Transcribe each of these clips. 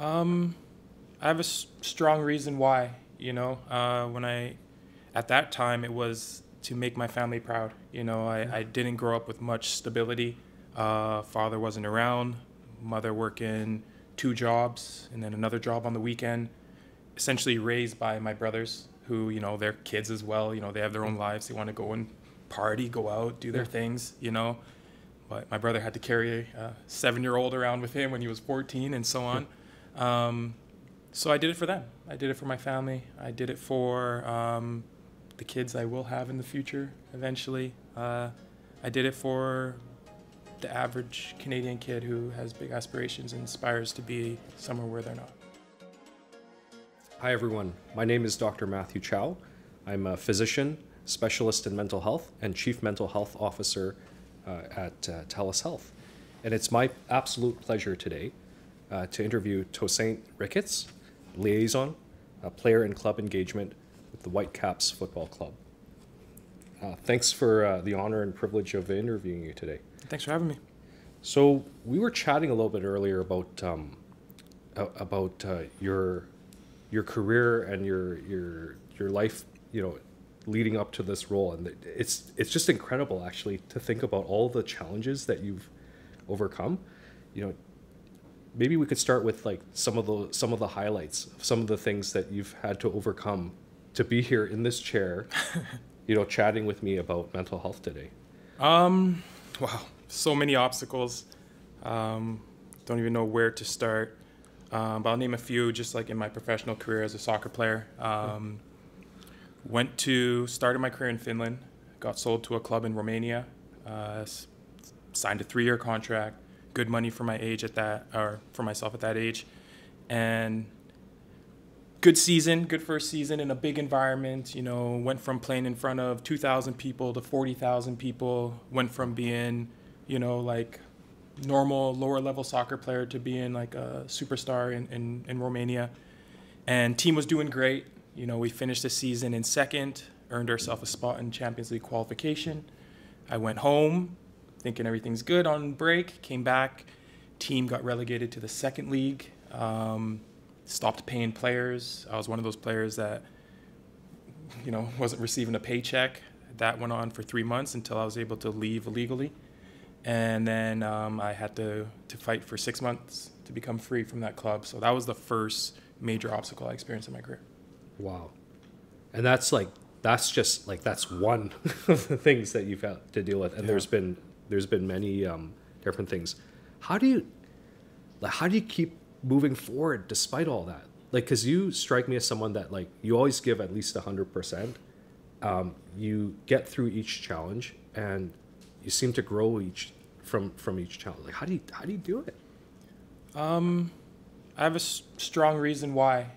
I have a strong reason why, at that time, it was to make my family proud. I didn't grow up with much stability. Father wasn't around, mother working two jobs and then another job on the weekend, essentially raised by my brothers who, they're kids as well. They have their own lives. They want to go and party, go out, do their things. But my brother had to carry a 7-year-old around with him when he was 14 and so on. So I did it for them. I did it for my family. I did it for the kids I will have in the future eventually. I did it for the average Canadian kid who has big aspirations and aspires to be somewhere where they're not. Hi everyone, my name is Dr. Matthew Chow. I'm a physician, specialist in mental health, and chief mental health officer at TELUS Health. And it's my absolute pleasure today to interview Tosaint Ricketts, liaison, player and club engagement with the Whitecaps Football Club. Thanks for the honor and privilege of interviewing you today. Thanks for having me. So we were chatting a little bit earlier about your career and your life, leading up to this role, and it's just incredible actually to think about all the challenges that you've overcome. Maybe we could start with like some of the highlights, some of the things that you've had to overcome to be here in this chair, chatting with me about mental health today. Wow, so many obstacles. Don't even know where to start. But I'll name a few, just like in my professional career as a soccer player. Started my career in Finland, got sold to a club in Romania, signed a 3-year contract, good money for my age for myself at that age, and good first season in a big environment. Went from playing in front of 2,000 people to 40,000 people. Went from being, like normal lower level soccer player to being like a superstar in Romania, and team was doing great. We finished the season in second, earned ourselves a spot in Champions League qualification. I went home thinking everything's good on break, came back, team got relegated to the second league, stopped paying players. I was one of those players that, wasn't receiving a paycheck. That went on for 3 months until I was able to leave illegally. And then I had to fight for 6 months to become free from that club. So that was the first major obstacle I experienced in my career. Wow. And that's one of the things that you've had to deal with. And Yeah. there's been many different things. How do you keep moving forward despite all that? Because you strike me as someone that you always give at least 100%. You get through each challenge and you seem to grow from each challenge. How do you do it? I have a strong reason why.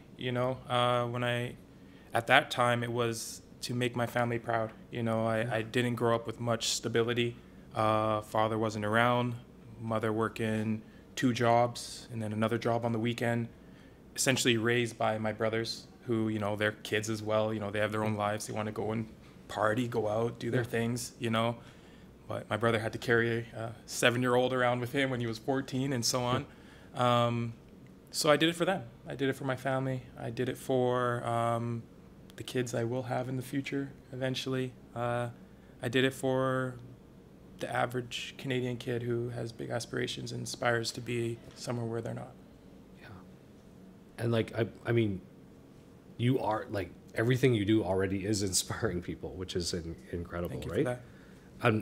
At that time, it was to make my family proud. I didn't grow up with much stability. Father wasn't around, mother working 2 jobs and then another job on the weekend, essentially raised by my brothers who, they're kids as well. They have their own lives. They want to go and party, go out, do their things, But my brother had to carry a 7-year-old around with him when he was 14 and so on. So I did it for them. I did it for my family. I did it for the kids I will have in the future eventually. I did it for the average Canadian kid who has big aspirations and aspires to be somewhere where they're not. Yeah. And I mean, you are everything you do already is inspiring people, which is incredible, Thank you right? for that.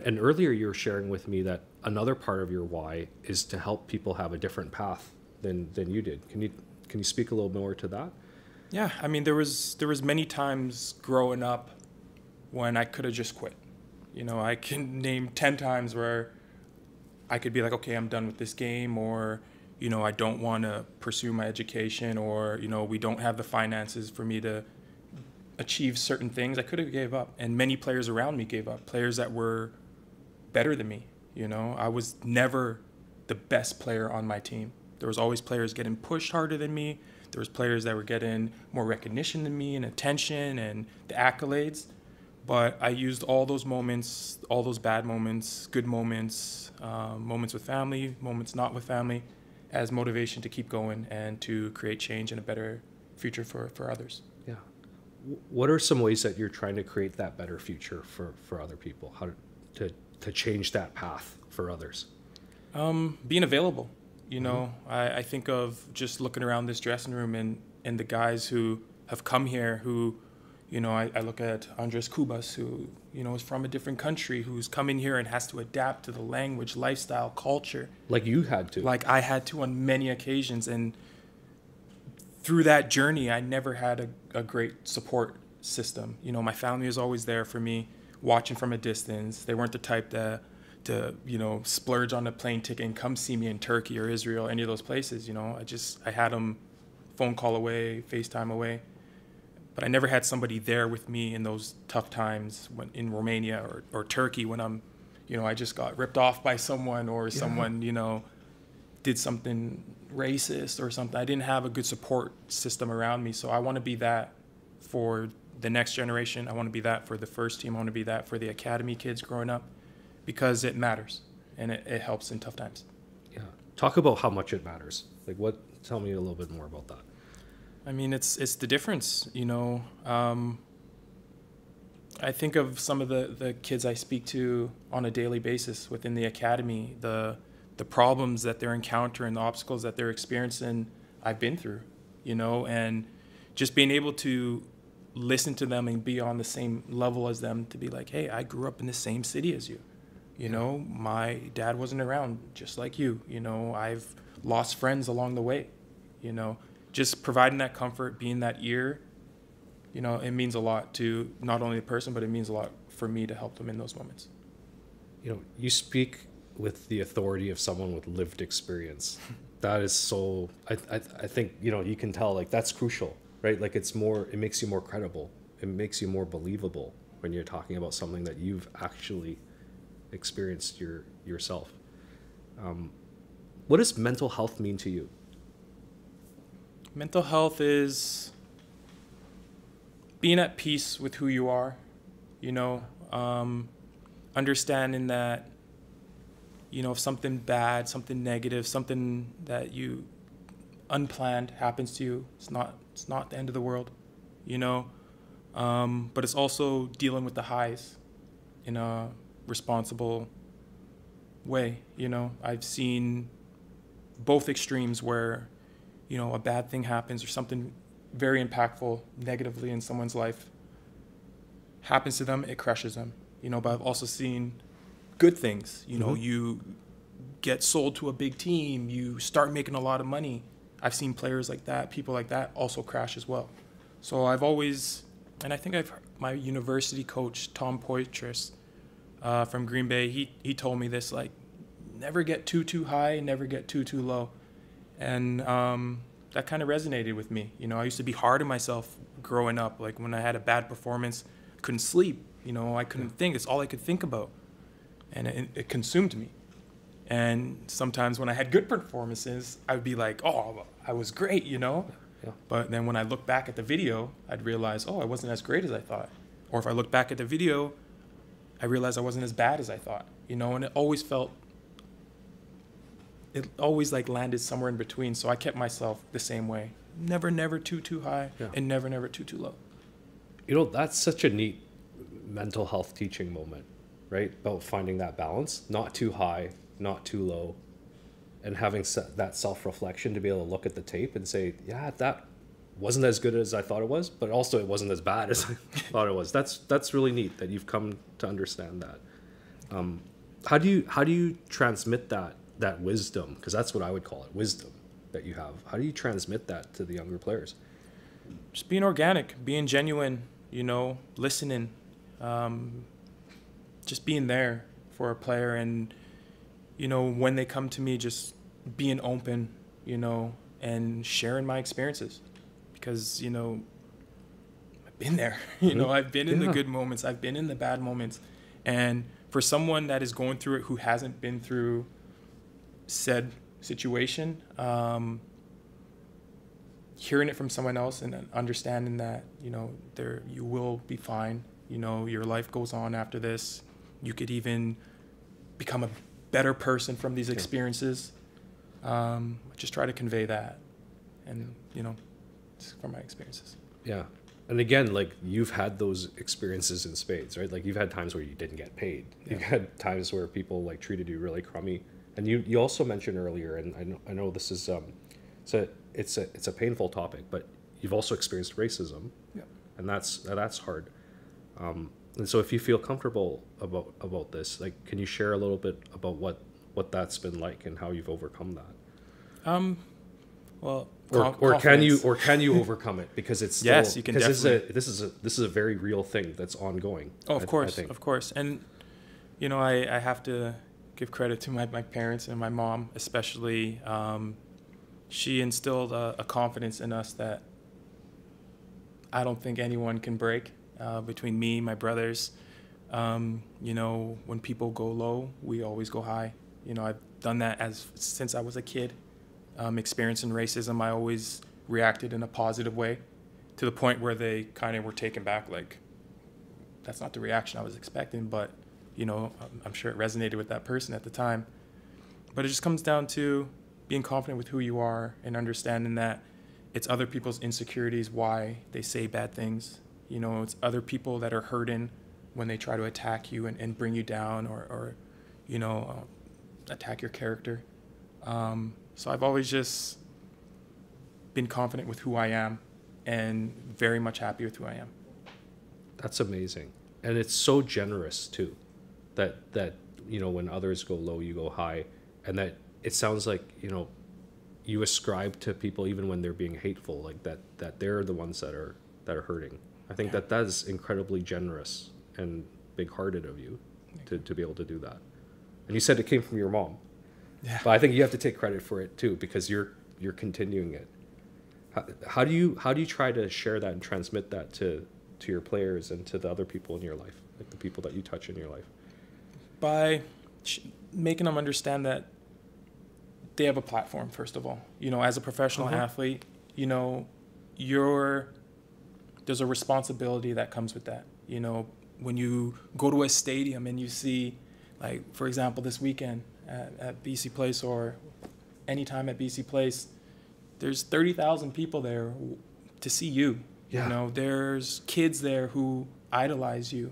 And earlier you were sharing with me that another part of your why is to help people have a different path than you did. Can you speak a little more to that? Yeah, I mean, there was many times growing up when I could have just quit. I can name 10 times where I could be like, okay, I'm done with this game, or, I don't want to pursue my education, or, we don't have the finances for me to achieve certain things. I could have gave up, and many players around me gave up, players that were better than me. I was never the best player on my team. There was always players getting pushed harder than me. There was players that were getting more recognition than me and attention and the accolades. But I used all those moments, all those bad moments, good moments, moments with family, moments not with family, as motivation to keep going and to create change and a better future for others. Yeah. What are some ways that you're trying to create that better future for other people? How to change that path for others? Being available. I think of just looking around this dressing room and the guys who have come here who, I look at Andres Cubas, who, is from a different country, who's coming here and has to adapt to the language, lifestyle, culture. Like you had to. Like I had to on many occasions. And through that journey, I never had a great support system. My family was always there for me, watching from a distance. They weren't the type to splurge on a plane ticket and come see me in Turkey or Israel, any of those places. I had them phone call away, FaceTime away. But I never had somebody there with me in those tough times when in Romania or Turkey when I just got ripped off by someone or someone, did something racist or something. I didn't have a good support system around me. So I want to be that for the next generation. I want to be that for the first team. I want to be that for the academy kids growing up because it matters and it helps in tough times. Yeah. Talk about how much it matters. Tell me a little bit more about that. I mean, it's the difference, I think of some of the kids I speak to on a daily basis within the academy, the problems that they're encountering, the obstacles that they're experiencing, I've been through, and just being able to listen to them and be on the same level as them, to be like, hey, I grew up in the same city as you. My dad wasn't around just like you. I've lost friends along the way, just providing that comfort, being that ear, it means a lot to not only the person, but it means a lot for me to help them in those moments. You speak with the authority of someone with lived experience. That is so, I think, you can tell, that's crucial, right? It makes you more credible. It makes you more believable when you're talking about something that you've actually experienced yourself. What does mental health mean to you? Mental health is being at peace with who you are, understanding that, if something bad, something negative, something that you unplanned happens to you, it's not the end of the world, but it's also dealing with the highs in a responsible way. I've seen both extremes where, a bad thing happens or something very impactful negatively in someone's life happens to them, it crushes them, but I've also seen good things, you get sold to a big team, you start making a lot of money. I've seen players like that, people like that also crash as well. So I've always, and I think my university coach, Tom Poitras, from Green Bay, he told me this, never get too high, never get too low. And that kind of resonated with me. I used to be hard on myself growing up. When I had a bad performance, couldn't sleep. I couldn't think. It's all I could think about. And it consumed me. And sometimes when I had good performances, I would be like, oh, I was great, Yeah. But then when I look back at the video, I'd realize, oh, I wasn't as great as I thought. Or if I look back at the video, I realized I wasn't as bad as I thought. And it always landed somewhere in between. So I kept myself the same way. Never too high, and never too low. That's such a neat mental health teaching moment, right? About finding that balance, not too high, not too low, and having that self-reflection to be able to look at the tape and say, yeah, that wasn't as good as I thought it was, but also it wasn't as bad as I thought it was. That's really neat that you've come to understand that. How do you transmit that wisdom? Because that's what I would call it, wisdom that you have. How do you transmit that to the younger players? Just being organic, being genuine, listening, just being there for a player, and when they come to me, just being open, and sharing my experiences, because I've been there. I've been in the good moments, I've been in the bad moments, and for someone that is going through it who hasn't been through said situation, hearing it from someone else and then understanding that you will be fine, your life goes on after this, you could even become a better person from these experiences, I just try to convey that, and just from my experiences. Yeah. And again, like, you've had those experiences in spades, right? Like, you've had times where you didn't get paid. Yeah. You've had times where people like treated you really crummy. And you also mentioned earlier, and I know this is it's a painful topic, but you've also experienced racism. Yeah. And that's hard. And so if you feel comfortable about this, like, can you share a little bit about what that's been like and how you've overcome that? Well, or can you overcome it, because it's still, yes, you can definitely. This is a very real thing that's ongoing. Oh, of course. And I have to give credit to my parents and my mom especially. She instilled a confidence in us that I don't think anyone can break. Between me, my brothers, when people go low, we always go high. I've done that since I was a kid. Experiencing racism, I always reacted in a positive way, to the point where they kind of were taken back, like, that's not the reaction I was expecting, but I'm sure it resonated with that person at the time. But it just comes down to being confident with who you are and understanding that it's other people's insecurities why they say bad things. It's other people that are hurting when they try to attack you and bring you down, or attack your character. So I've always just been confident with who I am and very much happy with who I am. That's amazing. And it's so generous too, that when others go low, you go high, and that it sounds like, you ascribe to people even when they're being hateful, like that they're the ones that are hurting. I think that is incredibly generous and big-hearted of you to be able to do that. And you said it came from your mom. Yeah. But I think you have to take credit for it too, because you're continuing it. How do you try to share that and transmit that to your players and to the other people in your life, like the people that you touch in your life? By making them understand that they have a platform, first of all. As a professional athlete, there's a responsibility that comes with that. When you go to a stadium and you see, like, for example, this weekend at BC Place, or anytime at BC Place, there's 30,000 people there to see you. Yeah. There's kids there who idolize you.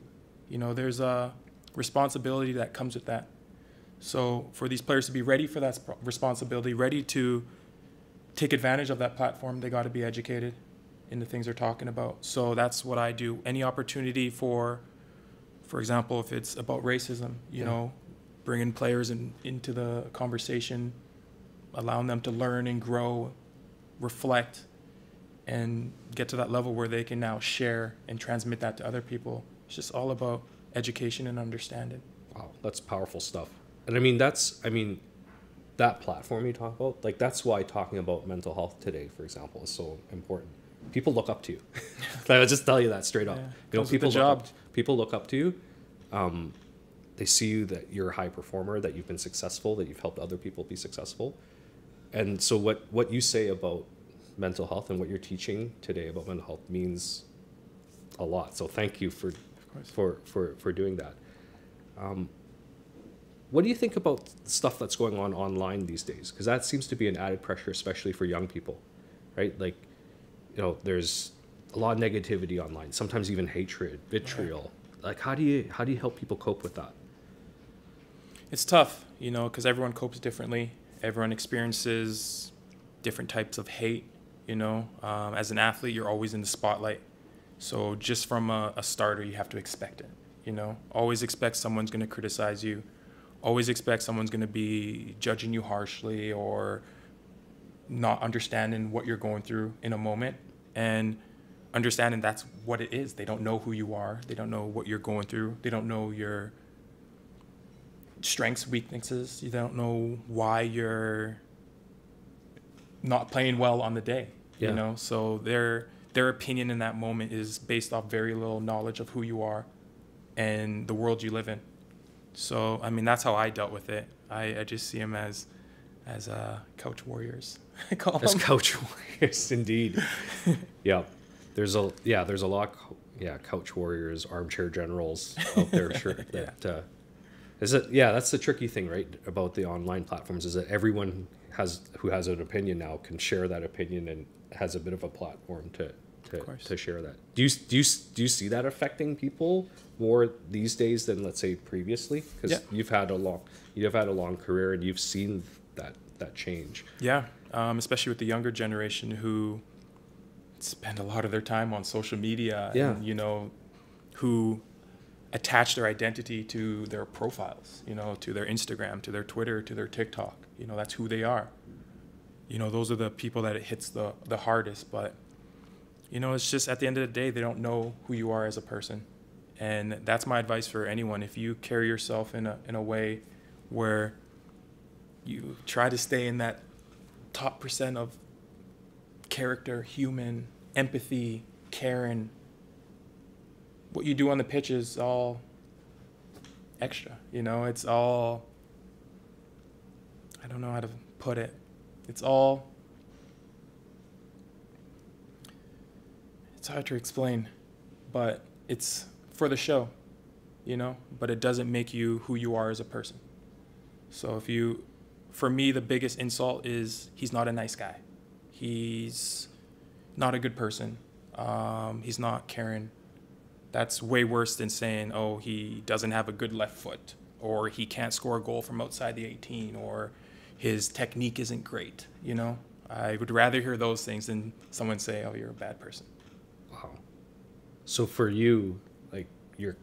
There's a responsibility that comes with that. So for these players to be ready for that responsibility, ready to take advantage of that platform, they got to be educated in the things they're talking about. So that's what I do. Any opportunity for example, if it's about racism, bringing players into the conversation, allowing them to learn and grow, reflect, and get to that level where they can now share and transmit that to other people. It's just all about education and understanding. Wow, that's powerful stuff. And that platform you talk about, like, that's why talking about mental health today, for example, is so important. People look up to you. I'll just tell you that straight up. Yeah, people look up to you. They see you, that you're a high performer, that you've been successful, that you've helped other people be successful. And so what you say about mental health and what you're teaching today about mental health means a lot. So thank you for doing that. What do you think about stuff that's going on online these days? Because that seems to be an added pressure, especially for young people, right? Like, there's a lot of negativity online, sometimes even hatred, vitriol. Right. Like, how do you help people cope with that? It's tough, because everyone copes differently. Everyone experiences different types of hate, As an athlete, you're always in the spotlight. So just from a starter, you have to expect it, Always expect someone's going to criticize you. Always expect someone's going to be judging you harshly or not understanding what you're going through in a moment, and understanding that's what it is. They don't know who you are. They don't know what you're going through. They don't know your strengths, weaknesses. You don't know why you're not playing well on the day, So their opinion in that moment is based off very little knowledge of who you are and the world you live in. So, that's how I dealt with it. I just see them as couch warriors. I call them. As couch warriors, indeed. Yeah. There's a lot, couch warriors, armchair generals out there, sure. That's the tricky thing, right, about the online platforms, is that everyone who has an opinion now can share that opinion and has a bit of a platform to share that. Do you see that affecting people more these days than, let's say, previously? Because you've had a long career and you've seen that change. Yeah, especially with the younger generation who spend a lot of their time on social media, and, you know, who attach their identity to their profiles, you know, to their Instagram, to their Twitter, to their TikTok. You know, that's who they are. You know, those are the people that it hits the hardest. But, you know, it's just at the end of the day, they don't know who you are as a person. And that's my advice for anyone. If you carry yourself in a way where you try to stay in that top percent of character, human, empathy, caring, what you do on the pitch is all extra, you know, it's all, I don't know how to put it. It's all, it's hard to explain, but it's for the show, you know, but it doesn't make you who you are as a person. So for me, the biggest insult is he's not a nice guy. He's not a good person. He's not caring. That's way worse than saying, oh, he doesn't have a good left foot, or he can't score a goal from outside the 18, or his technique isn't great, you know? I would rather hear those things than someone say, oh, you're a bad person. Wow. So for you, like, your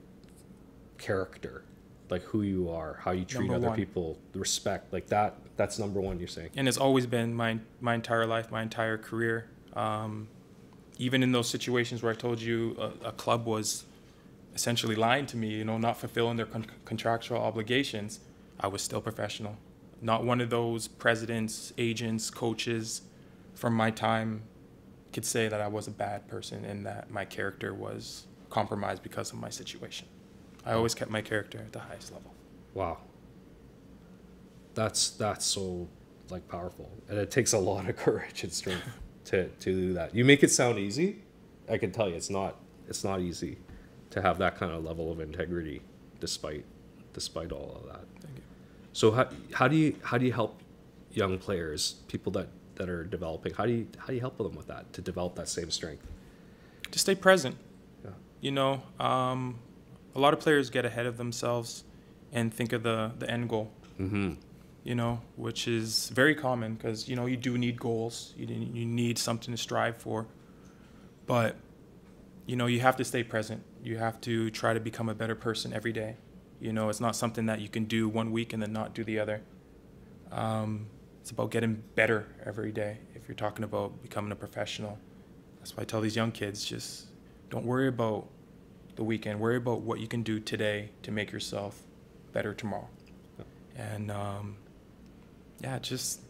character, like who you are, how you treat other people, the respect, like that's number one, you're saying? And it's always been my entire life, my entire career. Even in those situations where I told you a club was essentially lying to me, you know, not fulfilling their contractual obligations, I was still professional. Not one of those presidents, agents, coaches from my time could say that I was a bad person and that my character was compromised because of my situation. I always kept my character at the highest level. Wow. That's so, like, powerful. And it takes a lot of courage and strength to do that. You make it sound easy. I can tell you it's not easy to have that kind of level of integrity despite all of that. Thank you. So how do you help young players, people that are developing, how do you help them with that, to develop that same strength? To stay present. Yeah. You know, a lot of players get ahead of themselves and think of the end goal. Mm-hmm. You know, which is very common because, you know, you do need goals. You need something to strive for. But, you know, you have to stay present. You have to try to become a better person every day. You know, it's not something that you can do one week and then not do the other. It's about getting better every day if you're talking about becoming a professional. That's why I tell these young kids, just don't worry about the weekend. Worry about what you can do today to make yourself better tomorrow. And, yeah, just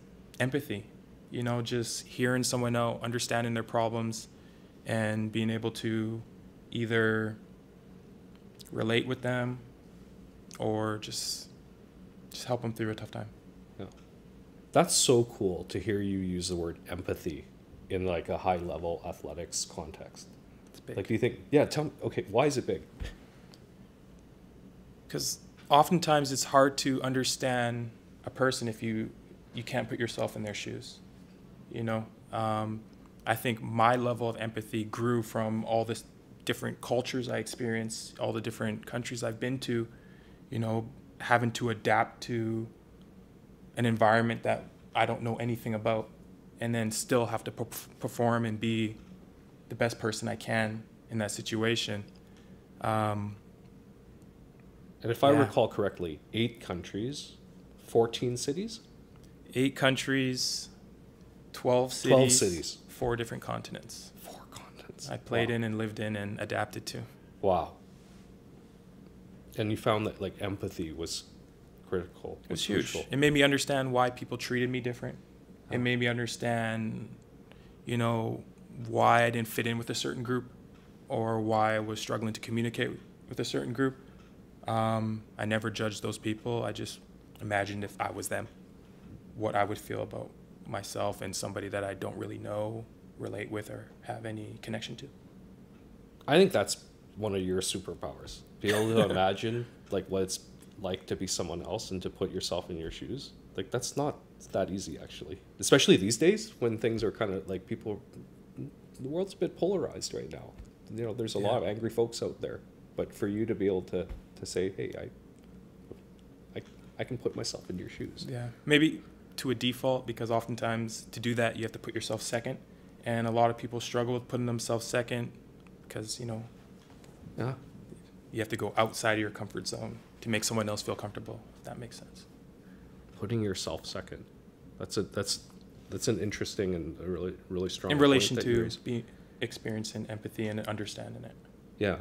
empathy, you know, just hearing someone out, understanding their problems, and being able to either relate with them or just help them through a tough time. Yeah. That's so cool to hear you use the word empathy in, like, a high-level athletics context. It's big. Like, do you think, yeah, tell me, okay, why is it big? Because oftentimes it's hard to understand a person if you can't put yourself in their shoes, you know. I think my level of empathy grew from all the different cultures I experienced, all the different countries I've been to, you know, having to adapt to an environment that I don't know anything about, and then still have to perform and be the best person I can in that situation. And if I recall correctly, 8 countries, 14 cities? 8 countries, 12 cities. 12 cities. 4 different continents. 4 continents. I played in and lived in and adapted to. Wow. And you found that, like, empathy was critical. It was huge. Crucial. It made me understand why people treated me different. It made me understand, you know, why I didn't fit in with a certain group or why I was struggling to communicate with a certain group. I never judged those people. I just imagined if I was them, what I would feel about myself and somebody that I don't really know, relate with, or have any connection to. I think that's one of your superpowers. Be able to imagine, like, what it's like to be someone else and to put yourself in your shoes. Like, that's not that easy, actually. Especially these days when things are kind of like the world's a bit polarized right now. You know, there's a lot of angry folks out there. But for you to be able to say, hey, I can put myself in your shoes. Yeah, maybe to a default, because oftentimes to do that, you have to put yourself second. And a lot of people struggle with putting themselves second because, you know, you have to go outside of your comfort zone to make someone else feel comfortable, if that makes sense. Putting yourself second. That's an interesting and a really strong in relation point that to experiencing empathy and understanding it. Yeah.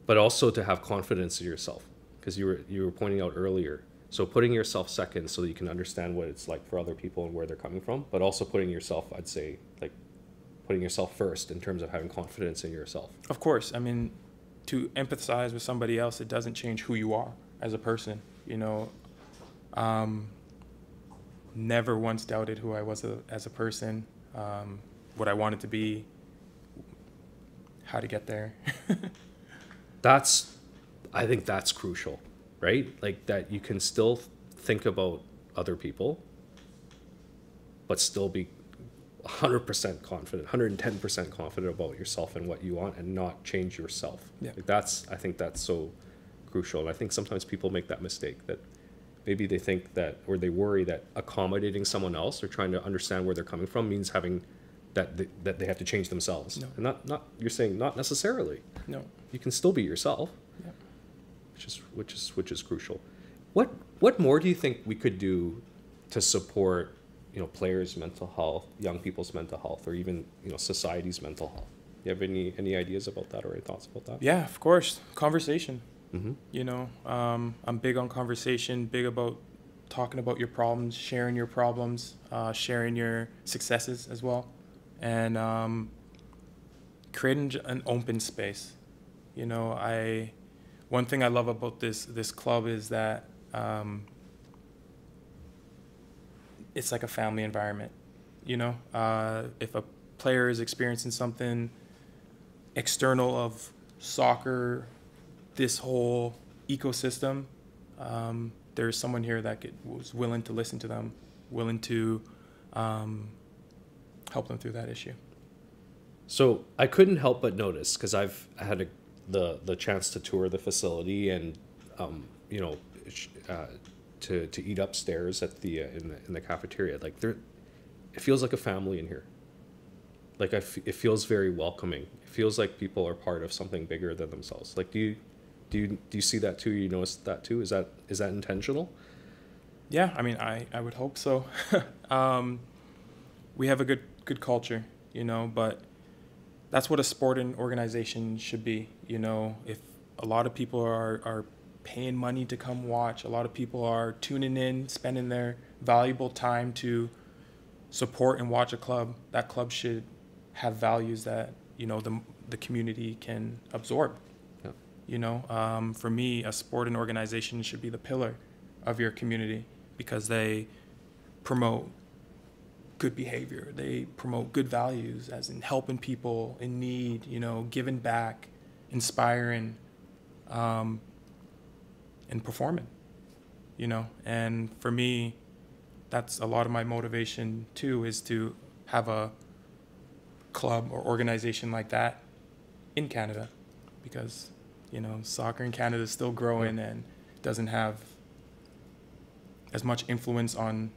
But also to have confidence in yourself, because you were pointing out earlier. So putting yourself second so that you can understand what it's like for other people and where they're coming from, but also putting yourself, I'd say, like putting yourself first in terms of having confidence in yourself. Of course. I mean, to empathize with somebody else, it doesn't change who you are as a person. You know, never once doubted who I was as a person, what I wanted to be, how to get there. I think that's crucial, right? Like that you can still think about other people, but still be 100% confident, 110% confident about yourself and what you want, and not change yourself. Yeah. Like I think that's so crucial. And I think sometimes people make that mistake, that maybe they think that, or they worry that accommodating someone else or trying to understand where they're coming from means having that they have to change themselves. No. And not you're saying not necessarily. No. You can still be yourself. Yeah. Which is crucial. What more do you think we could do to support, you know, players' mental health, young people's mental health, or even, you know, society's mental health? You have any ideas about that or any thoughts about that? Yeah, of course. Conversation. Mm-hmm. You know, I'm big on conversation, big about talking about your problems, sharing your problems, sharing your successes as well, and creating an open space. You know, one thing I love about this club is that it's like a family environment. You know, if a player is experiencing something external of soccer, this whole ecosystem, there's someone here that was willing to listen to them, willing to help them through that issue. So I couldn't help but notice, because I've had the chance to tour the facility and you know, to eat upstairs at the in the cafeteria. Like it feels like a family in here. Like it feels very welcoming. It feels like people are part of something bigger than themselves. Like do you see that too? You notice that too? Is that intentional? Yeah, I mean, I would hope so. We have a good culture, you know, but that's what a sporting organization should be. You know, if a lot of people are paying money to come watch, a lot of people are tuning in, spending their valuable time to support and watch a club, that club should have values that, you know, the community can absorb. Yeah. You know, for me, a sporting organization should be the pillar of your community, because they promote good behavior. They promote good values, as in helping people in need, you know, giving back, inspiring, and performing, you know. And for me, that's a lot of my motivation too, is to have a club or organization like that in Canada, because, you know, soccer in Canada is still growing and doesn't have as much influence on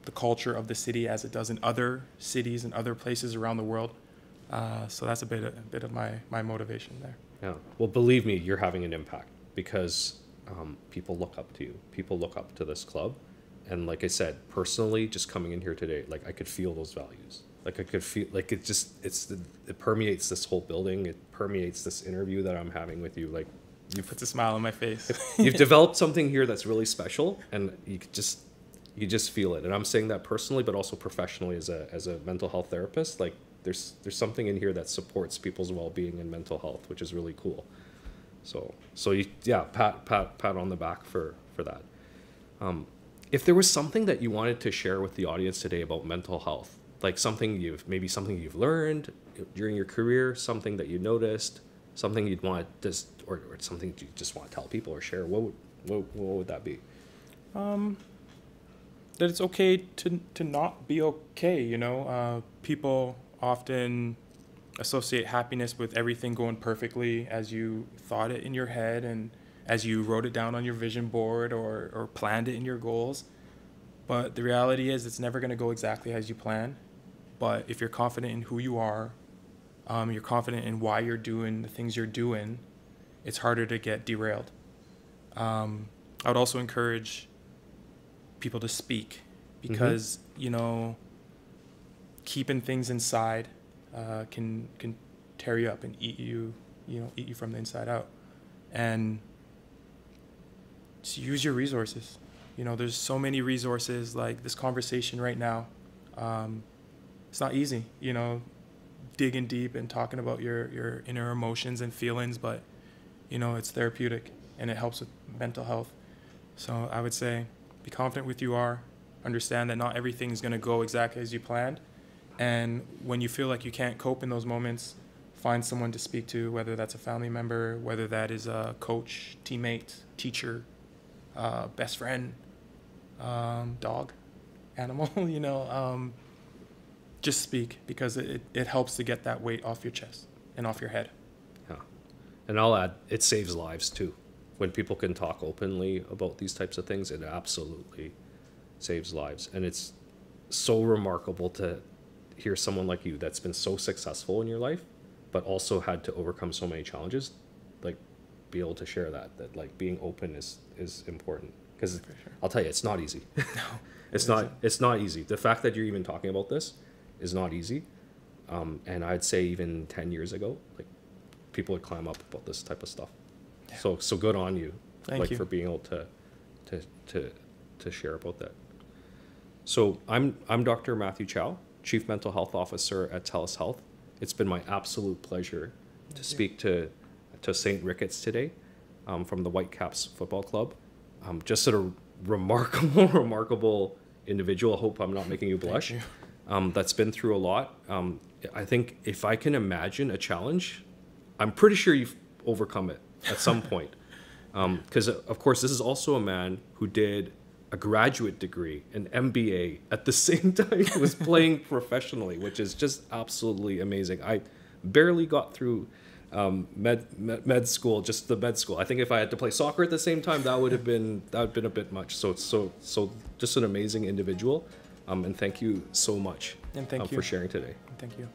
the culture of the city as it does in other cities and other places around the world. So that's a bit of my motivation there. Yeah. Well, believe me, you're having an impact, because people look up to you. People look up to this club. And like I said, personally, just coming in here today, like I could feel those values. Like I could feel, like it permeates this whole building. It permeates this interview that I'm having with you. Like Puts a smile on my face. you've developed something here that's really special, and you just feel it. And I'm saying that personally, but also professionally as a mental health therapist. Like there's something in here that supports people's well-being and mental health, which is really cool. So you, yeah, pat on the back for that. If there was something that you wanted to share with the audience today about mental health, like something you've learned during your career, something that you noticed, something you'd want or something you just want to tell people or share, what would that be? that it's okay to not be okay. You know, people often associate happiness with everything going perfectly as you thought it in your head and as you wrote it down on your vision board or planned it in your goals. But the reality is it's never going to go exactly as you plan. But if you're confident in who you are, you're confident in why you're doing the things you're doing, it's harder to get derailed. I would also encourage people to speak because, you know, keeping things inside can tear you up and eat you from the inside out. And just use your resources. You know, there's so many resources like this conversation right now. It's not easy, you know, digging deep and talking about your inner emotions and feelings, but, you know, it's therapeutic and it helps with mental health. So I would say be confident with who you are, understand that not everything's going to go exactly as you planned. And when you feel like you can't cope in those moments, find someone to speak to, whether that's a family member, whether that is a coach, teammate, teacher, best friend, dog, animal, you know, just speak because it helps to get that weight off your chest and off your head. Yeah. And I'll add, it saves lives too. When people can talk openly about these types of things, it absolutely saves lives. And it's so remarkable to hear someone like you that's been so successful in your life, but also had to overcome so many challenges, like be able to share that like being open is important. Because For sure. I'll tell you, it's not easy. No, It's not easy. The fact that you're even talking about this is not easy. And I'd say even 10 years ago, like people would clam up about this type of stuff. Yeah. So good on you, Thank you for being able to share about that. So I'm Dr. Matthew Chow, Chief Mental Health Officer at TELUS Health. It's been my absolute pleasure to speak to Tosaint Ricketts today from the Whitecaps Football Club. Just a remarkable individual. I hope I'm not making you blush. That's been through a lot. I think if I can imagine a challenge, I'm pretty sure you've overcome it at some point. Because, of course, this is also a man who did a graduate degree, an MBA, at the same time he was playing professionally, which is just absolutely amazing. I barely got through med school, just the med school. I think if I had to play soccer at the same time, that would have been a bit much. So just an amazing individual. And thank you so much and thank you for sharing today. Thank you.